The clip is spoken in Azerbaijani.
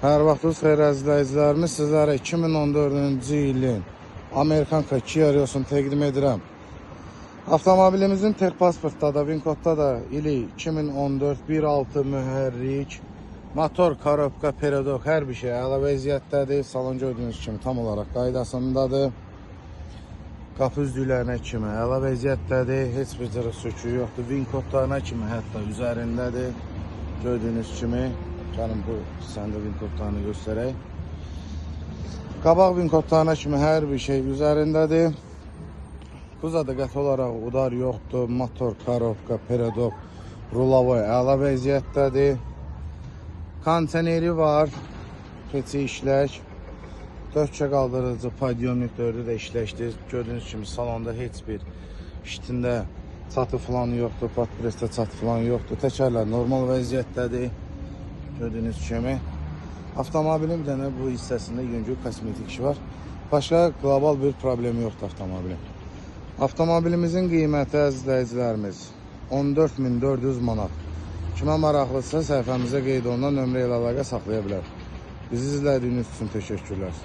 Hər vaxtınız xeyir əziz izləyicilərimiz. Sizlərə 2014-cü ilin Amerikan Kia Rios'unu təqdim edirəm. Avtomobilimizin texpasportda da, VIN-kodda da ili 2014 1.6 mühərrik, motor, korobka, peredok hər bir şey əla vəziyyətdədir. Salon gördüyünüz kimi tam olaraq qaydasındadır. Qapı üzdüklərinə kimi əla vəziyyətdədir. Heç bir cırıq söküyü yoxdur. VIN-kodlarına kimi hətta üzərindədir. Gördüyünüz kimi. Gəlin bu hissəndə VIN-kodlarını göstərək. Qabaq VIN-kodlarına kimi hər bir şey üzərindədir. Kuzada qəti olaraq udar yoxdur. Motor, korobka, peredok, rulavoy əla vəziyyətdədir. Konteneri var. Keçi işlək. Dörtçə qaldırıcı padyonlik dördü də işləkdir. Gördüyünüz kimi salonda heç bir işitində çatı falan yoxdur. Patpresdə çatı falan yoxdur. Təkərlər normal vəziyyətdədir. Gördüyünüz kimi. Avtomobilin bir dənə bu hissəsində yüngül kosmetik işi var. Başqa qlobal bir problemi yoxdur avtomobilin. Avtomobilimizin qiyməti əziz izləyicilərimiz 14.400 manat. Kimə maraqlısa səhifəmizə qeyd olunan nömrə ilə əlaqə saxlaya bilər. Bizi izlədiyiniz üçün təşəkkürlər.